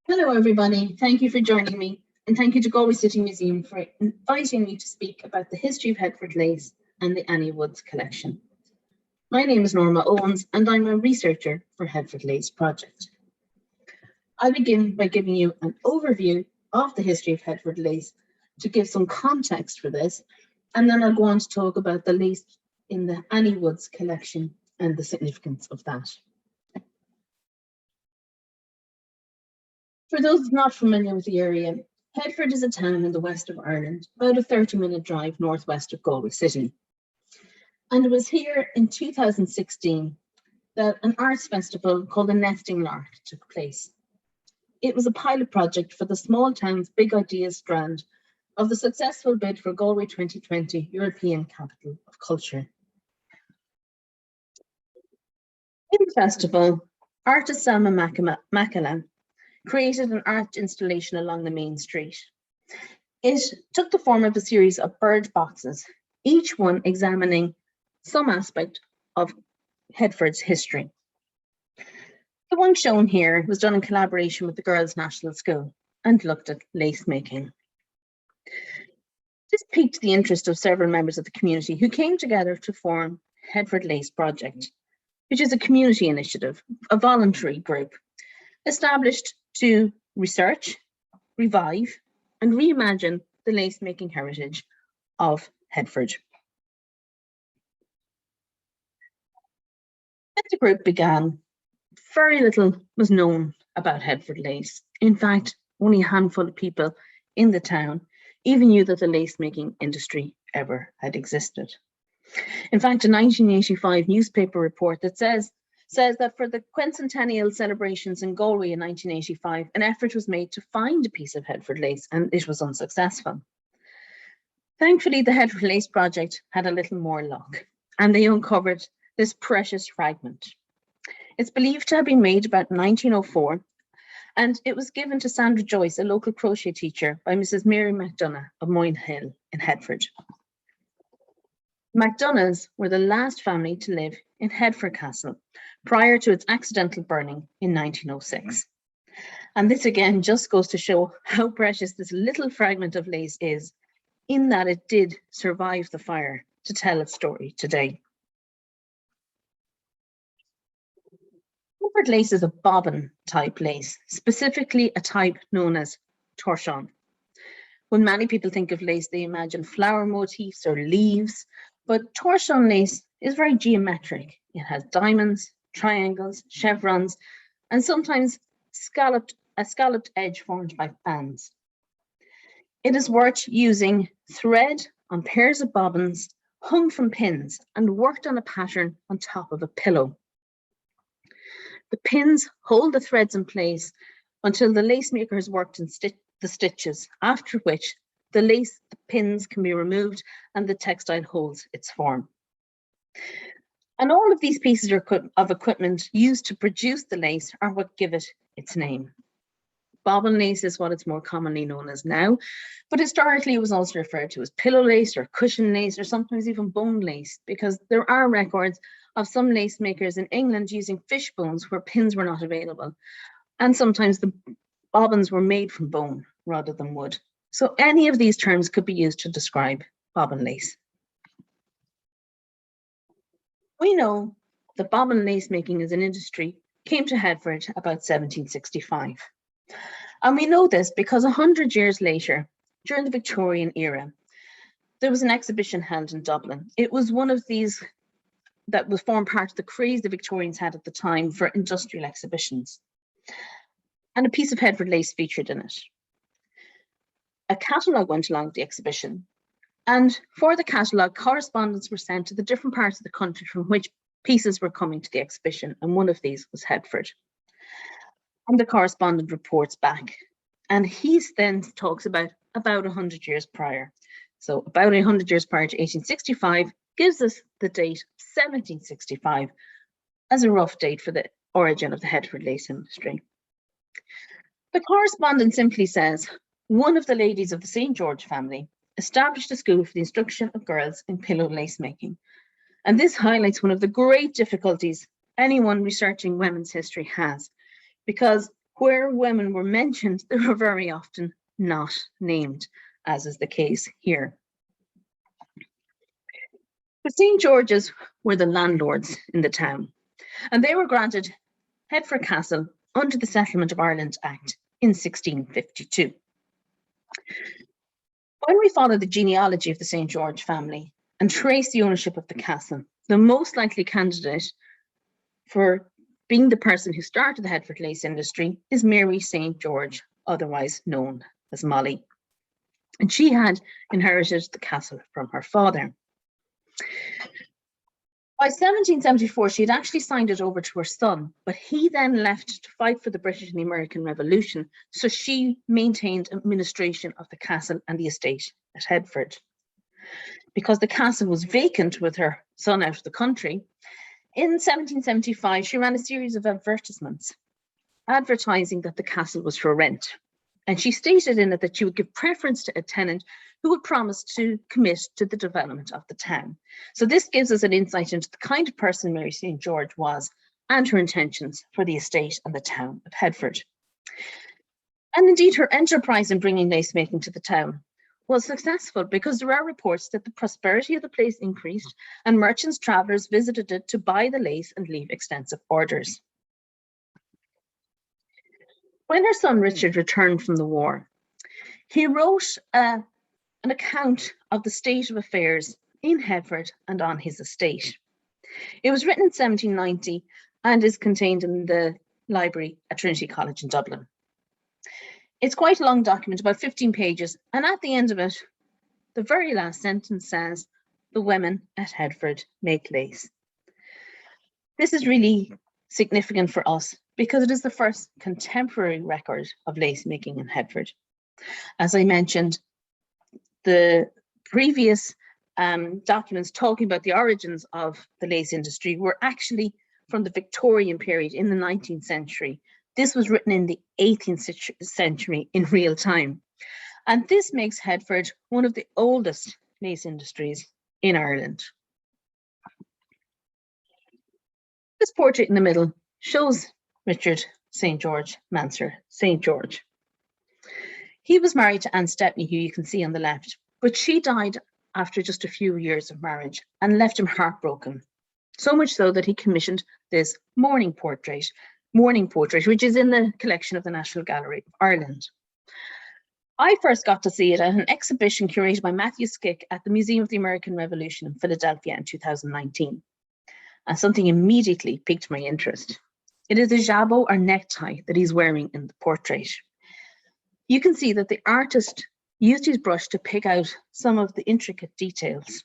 Hello, everybody. Thank you for joining me, and thank you to Galway City Museum for inviting me to speak about the history of Headford Lace and the Annie Woods collection. My name is Norma Owens, and I'm a researcher for Headford Lace Project. I'll begin by giving you an overview of the history of Headford Lace to give some context for this, and then I'll go on to talk about the lace in the Annie Woods collection and the significance of that. For those not familiar with the area, Headford is a town in the west of Ireland, about a 30-minute drive northwest of Galway City. And it was here in 2016 that an arts festival called the Nesting Lark took place. It was a pilot project for the Small Towns Big Ideas strand of the successful bid for Galway 2020 European Capital of Culture. In the festival, artist Selma Macallan created an art installation along the main street. It took the form of a series of bird boxes, each one examining some aspect of Headford's history. The one shown here was done in collaboration with the Girls' National School and looked at lace making. This piqued the interest of several members of the community who came together to form Headford Lace Project, which is a community initiative, a voluntary group established to research, revive, and reimagine the lace-making heritage of Headford. As the group began, very little was known about Headford lace. In fact, only a handful of people in the town even knew that the lace-making industry ever had existed. In fact, a 1985 newspaper report that says that for the quincentennial celebrations in Galway in 1985, an effort was made to find a piece of Headford lace, and it was unsuccessful. Thankfully, the Headford Lace Project had a little more luck, and they uncovered this precious fragment. It's believed to have been made about 1904, and it was given to Sandra Joyce, a local crochet teacher, by Mrs. Mary McDonough of Moyne Hill in Headford. McDonoughs were the last family to live in Headford Castle prior to its accidental burning in 1906. And this again just goes to show how precious this little fragment of lace is, in that it did survive the fire to tell its story today. Headford lace is a bobbin type lace, specifically a type known as Torchon. When many people think of lace, they imagine flower motifs or leaves, but Torchon lace is very geometric. It has diamonds, triangles, chevrons, and sometimes a scalloped edge formed by bands. It is worked using thread on pairs of bobbins hung from pins and worked on a pattern on top of a pillow. The pins hold the threads in place until the lacemaker has worked in the stitches, after which the pins can be removed and the textile holds its form. And all of these pieces of equipment used to produce the lace are what give it its name. Bobbin lace is what it's more commonly known as now, but historically it was also referred to as pillow lace or cushion lace or sometimes even bone lace, because there are records of some lace makers in England using fish bones where pins were not available. And sometimes the bobbins were made from bone rather than wood. So any of these terms could be used to describe bobbin lace. We know that bobbin lace making as an industry came to Headford about 1765. And we know this because 100 years later, during the Victorian era, there was an exhibition held in Dublin. It was one of these that was formed part of the craze the Victorians had at the time for industrial exhibitions. And a piece of Headford lace featured in it. A catalogue went along with the exhibition, and for the catalogue, correspondence were sent to the different parts of the country from which pieces were coming to the exhibition, and one of these was Headford. And the correspondent reports back, and he then talks about 100 years prior. So about 100 years prior to 1865 gives us the date 1765 as a rough date for the origin of the Headford lace industry. The correspondent simply says, one of the ladies of the St. George family established a school for the instruction of girls in pillow lace making. And this highlights one of the great difficulties anyone researching women's history has, because Where women were mentioned, they were very often not named, as is the case here. The St. George's were the landlords in the town, and they were granted Headford Castle under the Settlement of Ireland Act in 1652. When we follow the genealogy of the St. George family and trace the ownership of the castle, the most likely candidate for being the person who started the Headford lace industry is Mary St. George, otherwise known as Molly. And she had inherited the castle from her father. By 1774, she had actually signed it over to her son, but he then left to fight for the British and the American Revolution, so she maintained administration of the castle and the estate at Headford. Because the castle was vacant with her son out of the country, in 1775, she ran a series of advertisements advertising that the castle was for rent. And she stated in it that she would give preference to a tenant who would promise to commit to the development of the town. So this gives us an insight into the kind of person Mary St. George was and her intentions for the estate and the town of Headford. And indeed, her enterprise in bringing lace making to the town was successful because there are reports that the prosperity of the place increased and merchants, travellers visited it to buy the lace and leave extensive orders. When her son Richard returned from the war, he wrote an account of the state of affairs in Headford and on his estate. It was written in 1790 and is contained in the library at Trinity College in Dublin. It's quite a long document, about 15 pages, and at the end of it, the very last sentence says, "The women at Headford make lace." This is really significant for us because it is the first contemporary record of lace making in Headford. As I mentioned, the previous documents talking about the origins of the lace industry were actually from the Victorian period in the 19th century. This was written in the 18th century in real time. And this makes Headford one of the oldest lace industries in Ireland. This portrait in the middle shows Richard St. George Mansergh St. George. He was married to Anne Stepney, who you can see on the left, but she died after just a few years of marriage and left him heartbroken. So much so that he commissioned this mourning portrait, which is in the collection of the National Gallery of Ireland. I first got to see it at an exhibition curated by Matthew Skick at the Museum of the American Revolution in Philadelphia in 2019. And something immediately piqued my interest. It is a jabot or necktie that he's wearing in the portrait. You can see that the artist used his brush to pick out some of the intricate details,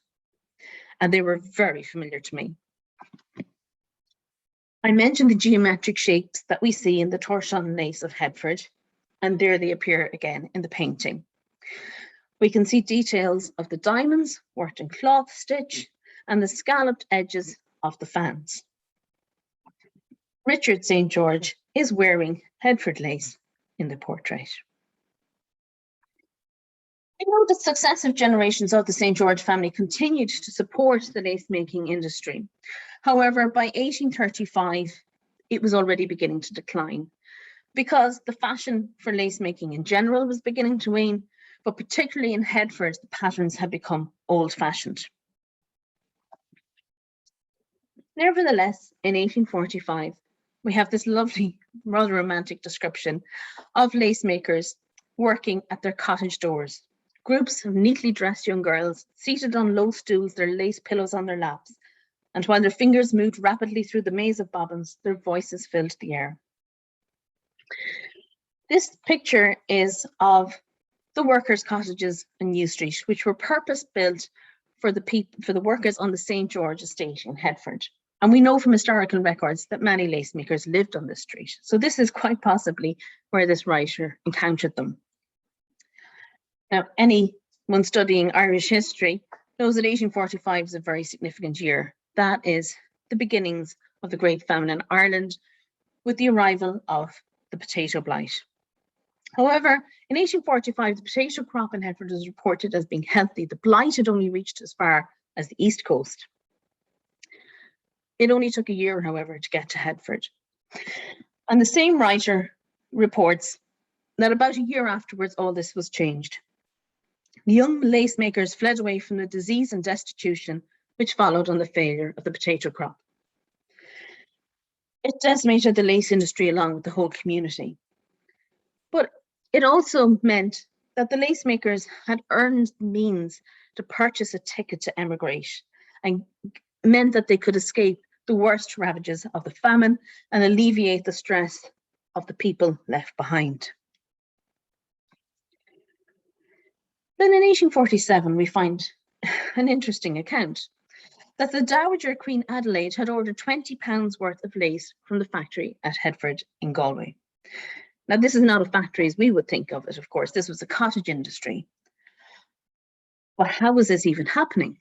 and they were very familiar to me. I mentioned the geometric shapes that we see in the Torchon lace of Headford, and there they appear again in the painting. We can see details of the diamonds worked in cloth stitch and the scalloped edges of the fans. Richard St. George is wearing Headford lace in the portrait. We know that successive generations of the St. George family continued to support the lace-making industry. However, by 1835, it was already beginning to decline because the fashion for lace-making in general was beginning to wane, but particularly in Headford, the patterns had become old-fashioned. Nevertheless, in 1845, we have this lovely, rather romantic description of lacemakers working at their cottage doors. Groups of neatly dressed young girls seated on low stools, their lace pillows on their laps, and while their fingers moved rapidly through the maze of bobbins, their voices filled the air. This picture is of the workers' cottages in New Street, which were purpose-built for the workers on the St. George estate in Headford. And we know from historical records that many lacemakers lived on this street. So this is quite possibly where this writer encountered them. Now, anyone studying Irish history knows that 1845 is a very significant year. That is the beginnings of the Great Famine in Ireland with the arrival of the potato blight. However, in 1845, the potato crop in Headford was reported as being healthy. The blight had only reached as far as the East Coast. It only took a year, however, to get to Headford. And the same writer reports that about a year afterwards, all this was changed. The young lace makers fled away from the disease and destitution which followed on the failure of the potato crop. It decimated the lace industry along with the whole community. But it also meant that the lace makers had earned means to purchase a ticket to emigrate, and meant that they could escape the worst ravages of the famine and alleviate the stress of the people left behind. Then in 1847, we find an interesting account that the Dowager Queen Adelaide had ordered £20 worth of lace from the factory at Headford in Galway. Now, this is not a factory as we would think of it, of course. This was a cottage industry. But how was this even happening?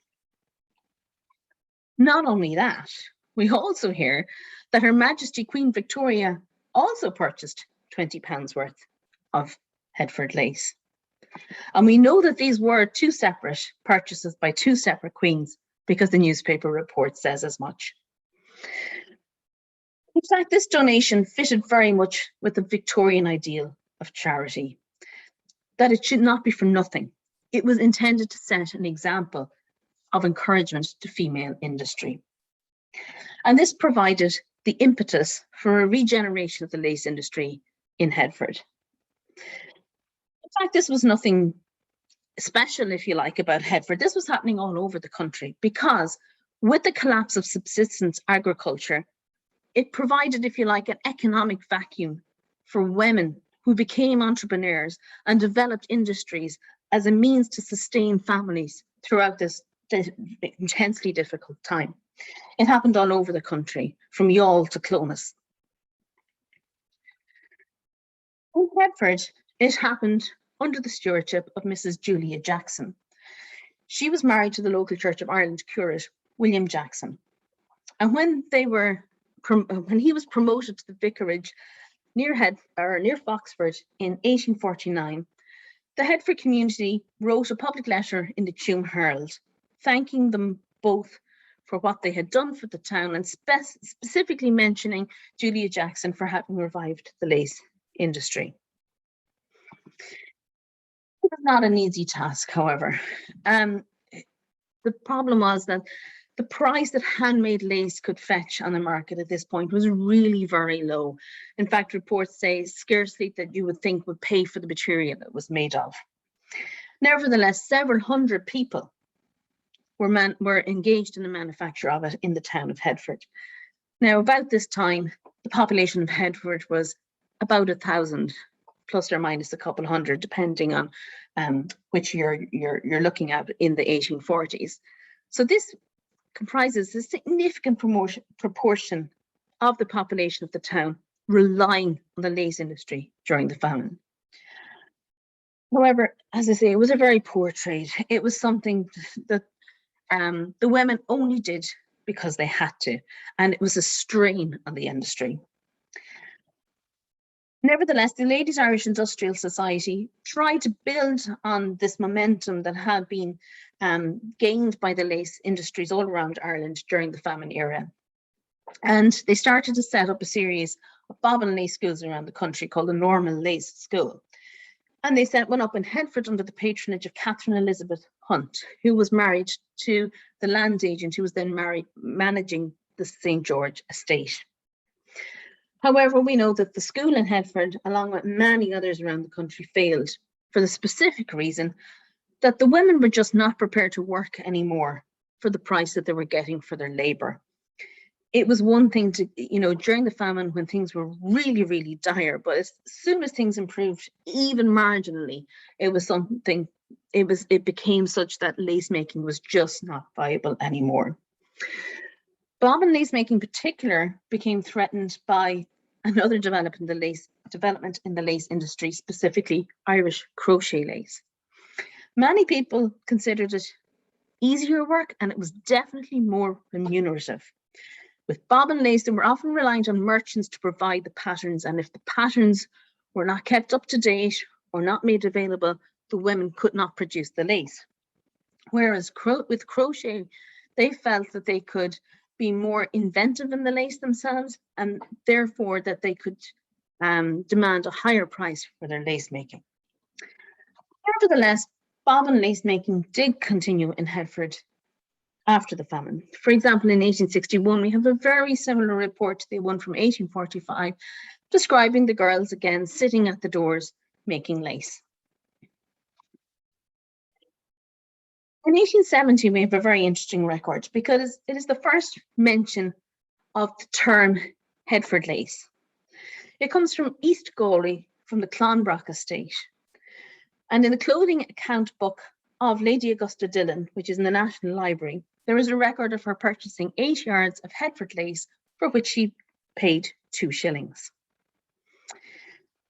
Not only that, we also hear that Her Majesty Queen Victoria also purchased £20 worth of Headford lace. And we know that these were two separate purchases by two separate queens, because the newspaper report says as much. In fact, this donation fitted very much with the Victorian ideal of charity, that it should not be for nothing. It was intended to set an example of encouragement to female industry. And this provided the impetus for a regeneration of the lace industry in Headford. In fact, this was nothing special, if you like, about Headford. This was happening all over the country, because with the collapse of subsistence agriculture, it provided, if you like, an economic vacuum for women who became entrepreneurs and developed industries as a means to sustain families throughout this intensely difficult time. It happened all over the country, from Youghal to Clones. In Headford, it happened under the stewardship of Mrs. Julia Jackson. She was married to the local Church of Ireland curate, William Jackson. And when he was promoted to the vicarage near Foxford in 1849, the Headford community wrote a public letter in the Tuam Herald, thanking them both for what they had done for the town, and specifically mentioning Julia Jackson for having revived the lace industry. It was not an easy task, however. The problem was that the price that handmade lace could fetch on the market at this point was really very low. In fact, reports say scarcely that you would think would pay for the material it was made of. Nevertheless, several hundred people were engaged in the manufacture of it in the town of Headford. Now, about this time, the population of Headford was about 1,000, plus or minus a couple hundred, depending on which year you're looking at in the 1840s. So this comprises a significant proportion of the population of the town relying on the lace industry during the famine. However, as I say, it was a very poor trade. It was something that the women only did because they had to, and it was a strain on the industry. Nevertheless, the Ladies' Irish Industrial Society tried to build on this momentum that had been gained by the lace industries all around Ireland during the famine era. And they started to set up a series of bobbin lace schools around the country called the Norma Lace School. And they set one up in Headford under the patronage of Catherine Elizabeth Hunt, who was married to the land agent who was then managing the St. George estate. However, we know that the school in Headford, along with many others around the country, failed for the specific reason that the women were just not prepared to work anymore for the price that they were getting for their labour. It was one thing to, during the famine when things were really, really dire, but as soon as things improved, even marginally, it became such that lace making was just not viable anymore. Bobbin lace making in particular became threatened by another development in the lace industry, specifically Irish crochet lace. Many people considered it easier work, and it was definitely more remunerative. With bobbin lace, they were often reliant on merchants to provide the patterns, and if the patterns were not kept up to date or not made available, the women could not produce the lace. Whereas with crochet, they felt that they could be more inventive in the lace themselves, and therefore that they could demand a higher price for their lace making. Nevertheless, bobbin lace making did continue in Headford after the famine. For example, in 1861, we have a very similar report to the one from 1845, describing the girls again sitting at the doors making lace. In 1870, we have a very interesting record because it is the first mention of the term Headford lace. It comes from East Galway, from the Clonbrach estate. And in the clothing account book of Lady Augusta Dillon, which is in the National Library, there is a record of her purchasing 8 yards of Headford lace, for which she paid 2 shillings.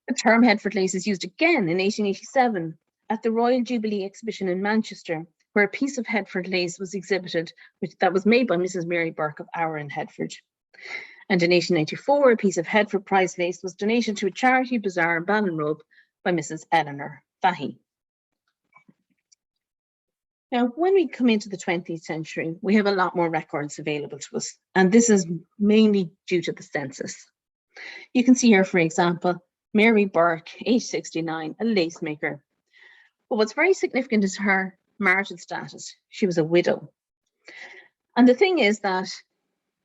The term Headford lace is used again in 1887 at the Royal Jubilee exhibition in Manchester, where a piece of Headford lace was exhibited, that was made by Mrs. Mary Burke of Our in Headford. And in 1894, a piece of Headford prize lace was donated to a charity bazaar in Ballinrobe by Mrs. Eleanor Fahey. Now, when we come into the 20th century, we have a lot more records available to us, and this is mainly due to the census. You can see here, for example, Mary Burke, age 69, a lace maker. But what's very significant is her marital status. She was a widow. And the thing is that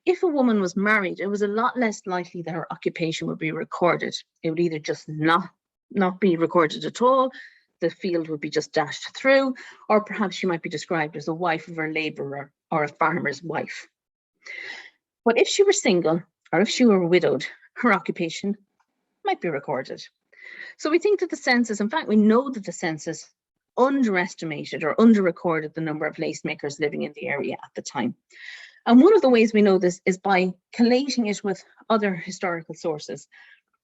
if a woman was married, it was a lot less likely that her occupation would be recorded. It would either just not be recorded at all, the field would be just dashed through, or perhaps she might be described as a wife of a labourer or a farmer's wife. But if she were single, or if she were widowed, her occupation might be recorded. So we think that the census, in fact, we know that the census underestimated or under-recorded the number of lace makers living in the area at the time. And one of the ways we know this is by collating it with other historical sources,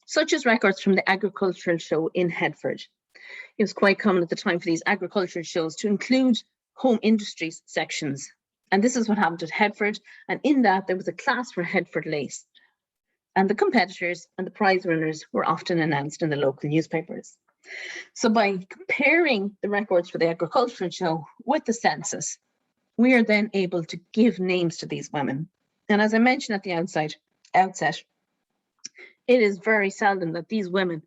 such as records from the agricultural show in Headford. It was quite common at the time for these agricultural shows to include home industries sections. And this is what happened at Headford. And in that, there was a class for Headford lace. And the competitors and the prize winners were often announced in the local newspapers. So by comparing the records for the agricultural show with the census, we are then able to give names to these women. And as I mentioned at the outset, it is very seldom that these women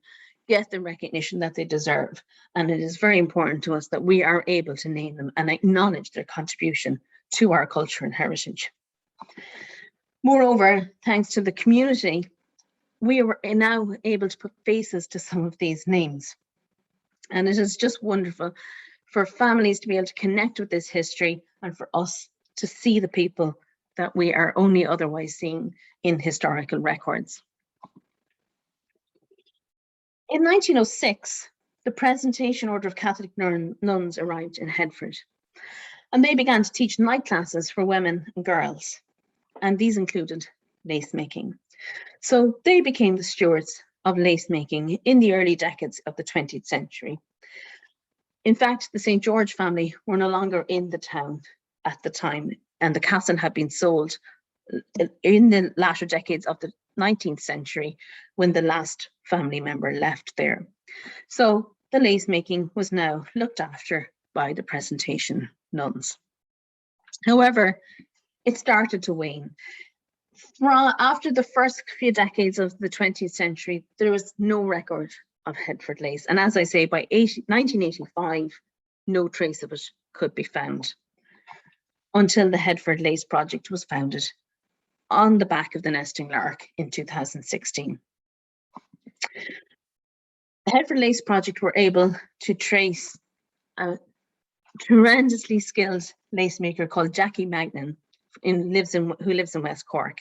get the recognition that they deserve. And it is very important to us that we are able to name them and acknowledge their contribution to our culture and heritage. Moreover, thanks to the community, we are now able to put faces to some of these names. And it is just wonderful for families to be able to connect with this history and for us to see the people that we are only otherwise seeing in historical records. In 1906, the Presentation Order of Catholic Nuns arrived in Headford, and they began to teach night classes for women and girls, and these included lace making. So they became the stewards of lace making in the early decades of the 20th century. In fact, the St. George family were no longer in the town at the time, and the castle had been sold in the latter decades of the 19th century when the last family member left there. So the lace making was now looked after by the Presentation nuns. However, it started to wane. After the first few decades of the 20th century, there was no record of Headford lace. And as I say, by 1985, no trace of it could be found until the Headford Lace Project was founded on the back of the Nesting Lark in 2016. The Headford Lace Project were able to trace a tremendously skilled lace maker called Jackie Magnan, who lives in West Cork.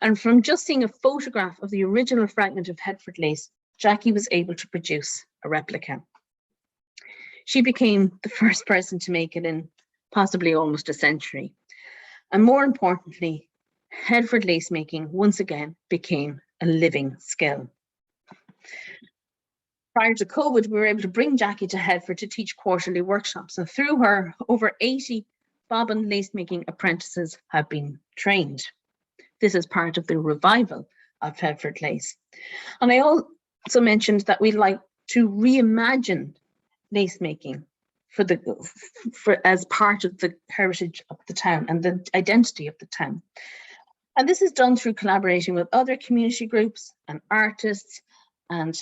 And from just seeing a photograph of the original fragment of Headford lace, Jackie was able to produce a replica. She became the first person to make it in possibly almost a century. And more importantly, Headford lace making once again became a living skill. Prior to COVID, we were able to bring Jackie to Headford to teach quarterly workshops. And through her, over 80 bobbin lace making apprentices have been trained. This is part of the revival of Headford lace. And I also mentioned that we'd like to reimagine lace making as part of the heritage of the town and the identity of the town. And this is done through collaborating with other community groups and artists and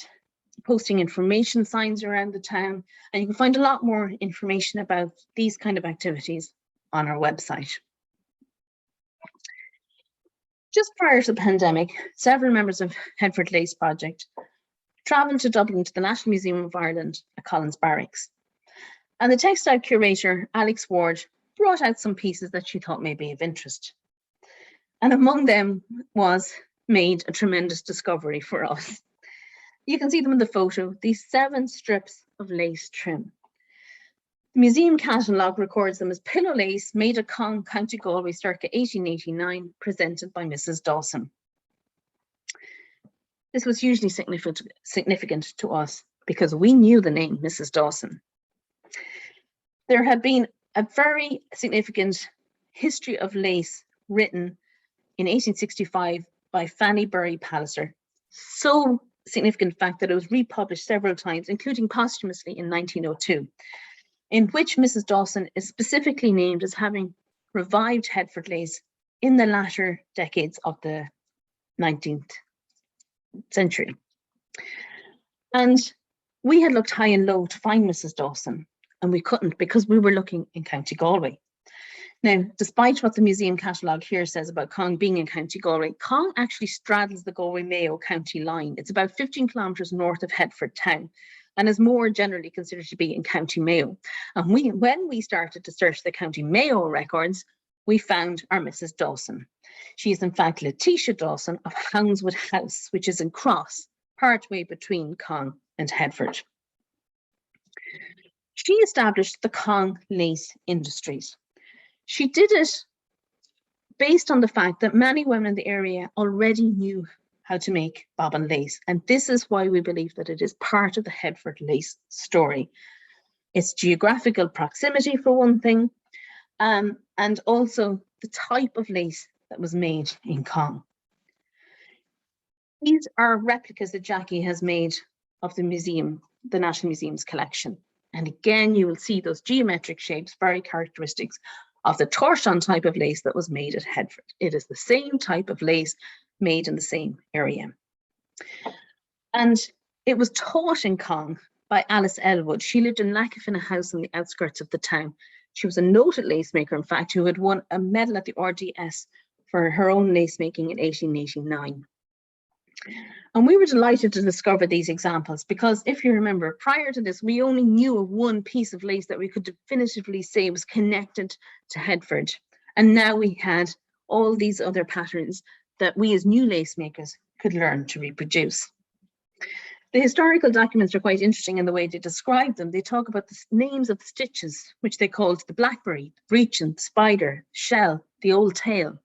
posting information signs around the town. And you can find a lot more information about these kind of activities on our website. Just prior to the pandemic, several members of Headford Lace Project travelled to Dublin to the National Museum of Ireland at Collins Barracks. And the textile curator, Alex Ward, brought out some pieces that she thought may be of interest. And among them was made a tremendous discovery for us. You can see them in the photo, these 7 strips of lace trim. The museum catalogue records them as pillow lace made at Cong, County Galway, circa 1889, presented by Mrs. Dawson. This was hugely significant to us because we knew the name Mrs. Dawson. There had been a very significant history of lace written in 1865 by Fanny Bury Palliser. So significant fact that it was republished several times, including posthumously in 1902, in which Mrs. Dawson is specifically named as having revived Headford lace in the latter decades of the 19th century. And we had looked high and low to find Mrs. Dawson, and we couldn't because we were looking in County Galway. Now, despite what the museum catalogue here says about Cong being in County Galway, Cong actually straddles the Galway-Mayo county line. It's about 15 kilometres north of Headford town and is more generally considered to be in County Mayo. And when we started to search the County Mayo records, we found our Mrs. Dawson. She is in fact Letitia Dawson of Houndswood House, which is in Cross, partway between Cong and Headford. She established the Cong lace industries. She did it based on the fact that many women in the area already knew how to make bobbin lace. And this is why we believe that it is part of the Headford lace story. Its geographical proximity, for one thing, and also the type of lace that was made in Cong. These are replicas that Jackie has made of the museum, the National Museum's collection. And again, you will see those geometric shapes, very characteristics of the Torchon type of lace that was made at Headford. It is the same type of lace made in the same area. And it was taught in Cong by Alice Elwood. She lived in Lackif in a house on the outskirts of the town. She was a noted lace maker, in fact, who had won a medal at the RDS for her own lace making in 1889. And we were delighted to discover these examples because if you remember, prior to this, we only knew of one piece of lace that we could definitively say was connected to Headford. And now we had all these other patterns that we as new lace makers could learn to reproduce. The historical documents are quite interesting in the way they describe them. They talk about the names of the stitches, which they called the blackberry, breechin, spider, shell, the old tail.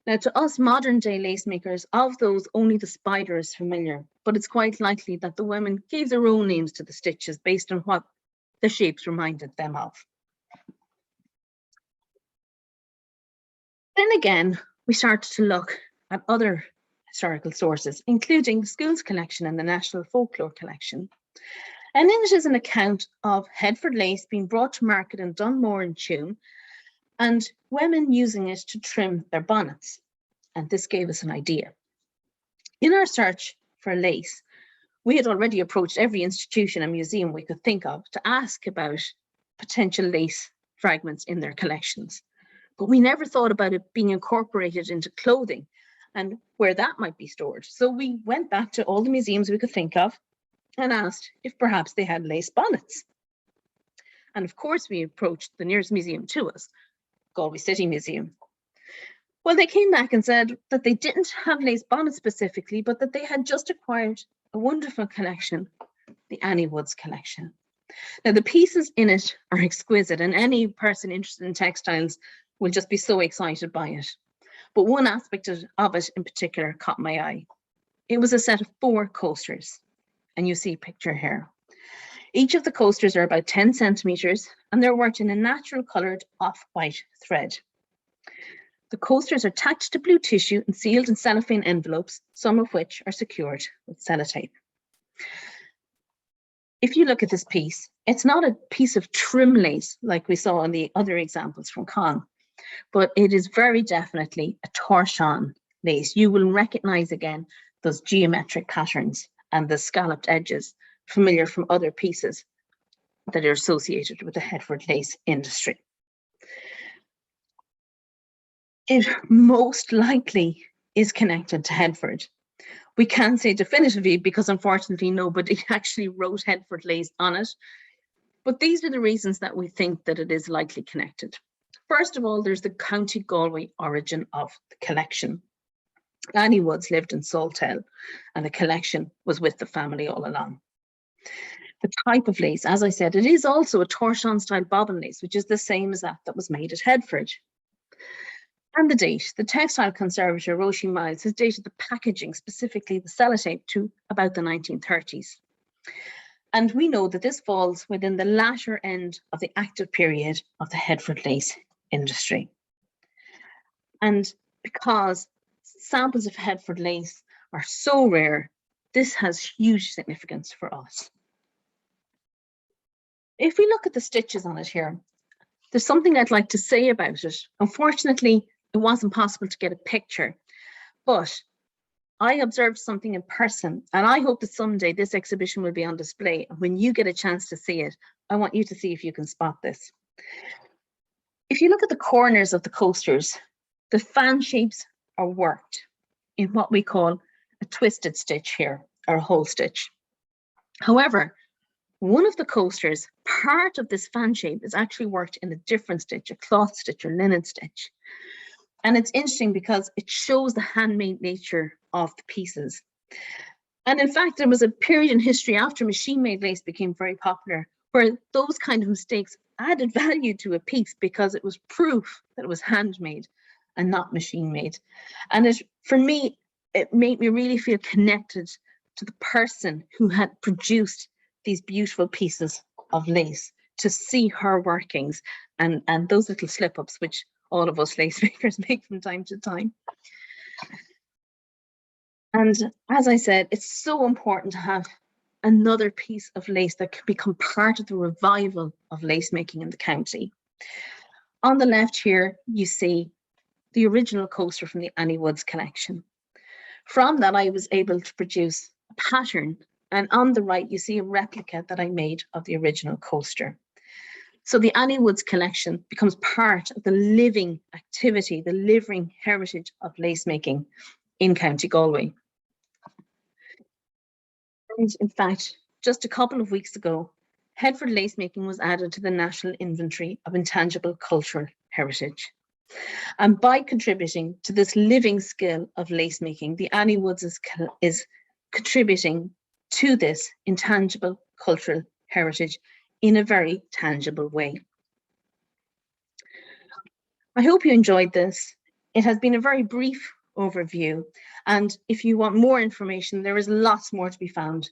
Now, to us modern day lace makers, of those, only the spider is familiar, but it's quite likely that the women gave their own names to the stitches based on what the shapes reminded them of. Then again, we started to look at other historical sources, including the Schools collection and the National Folklore collection. And in it is an account of Headford lace being brought to market in Dunmore and Tuam, and women using it to trim their bonnets. And this gave us an idea. In our search for lace, we had already approached every institution and museum we could think of to ask about potential lace fragments in their collections. But we never thought about it being incorporated into clothing and where that might be stored. So we went back to all the museums we could think of and asked if perhaps they had lace bonnets. And of course, we approached the nearest museum to us, Galway City Museum. Well, they came back and said that they didn't have lace bonnets specifically, but that they had just acquired a wonderful collection, the Annie Woods collection. Now, the pieces in it are exquisite, and any person interested in textiles will just be so excited by it. But one aspect of it in particular caught my eye. It was a set of 4 coasters, and you see a picture here. Each of the coasters are about 10 centimeters, and they're worked in a natural colored off-white thread. The coasters are tacked to blue tissue and sealed in cellophane envelopes, some of which are secured with sellotape. If you look at this piece, it's not a piece of trim lace like we saw in the other examples from Cong, but it is very definitely a Torchon lace. You will recognize again those geometric patterns and the scalloped edges familiar from other pieces that are associated with the Headford lace industry. It most likely is connected to Headford. We can't say definitively because unfortunately nobody actually wrote Headford lace on it, but these are the reasons that we think that it is likely connected. First of all, there's the County Galway origin of the collection. Annie Woods lived in Saltell and the collection was with the family all along. The type of lace, as I said, it is also a Torchon style bobbin lace, which is the same as that was made at Headford. And the date, the textile conservator Roisin Miles has dated the packaging, specifically the sellotape, to about the 1930s. And we know that this falls within the latter end of the active period of the Headford lace industry. And because samples of Headford lace are so rare, this has huge significance for us. If we look at the stitches on it here, there's something I'd like to say about it. Unfortunately, it wasn't possible to get a picture, but I observed something in person, and I hope that someday this exhibition will be on display. And when you get a chance to see it, I want you to see if you can spot this. If you look at the corners of the coasters, the fan shapes are worked in what we call a twisted stitch here, or a hole stitch. However, one of the coasters, part of this fan shape is actually worked in a different stitch, a cloth stitch or linen stitch. And it's interesting because it shows the handmade nature of the pieces. And in fact, there was a period in history after machine-made lace became very popular, where those kind of mistakes added value to a piece because it was proof that it was handmade and not machine-made. And for me, it made me really feel connected to the person who had produced these beautiful pieces of lace, to see her workings and those little slip-ups, which all of us lace makers make from time to time. And as I said, it's so important to have another piece of lace that can become part of the revival of lace making in the county. On the left here, you see the original coaster from the Annie Woods collection. From that, I was able to produce a pattern, and on the right, you see a replica that I made of the original coaster. So the Annie Woods collection becomes part of the living activity, the living heritage of lace making in County Galway. And in fact, just a couple of weeks ago, Headford lace making was added to the National Inventory of Intangible Cultural Heritage. And by contributing to this living skill of lace making, the Annie Woods is contributing to this intangible cultural heritage in a very tangible way. I hope you enjoyed this. It has been a very brief overview, and if you want more information, there is lots more to be found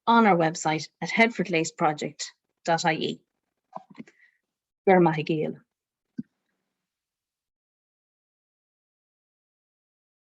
on our website at headfordlaceproject.ie. Ver maith giall.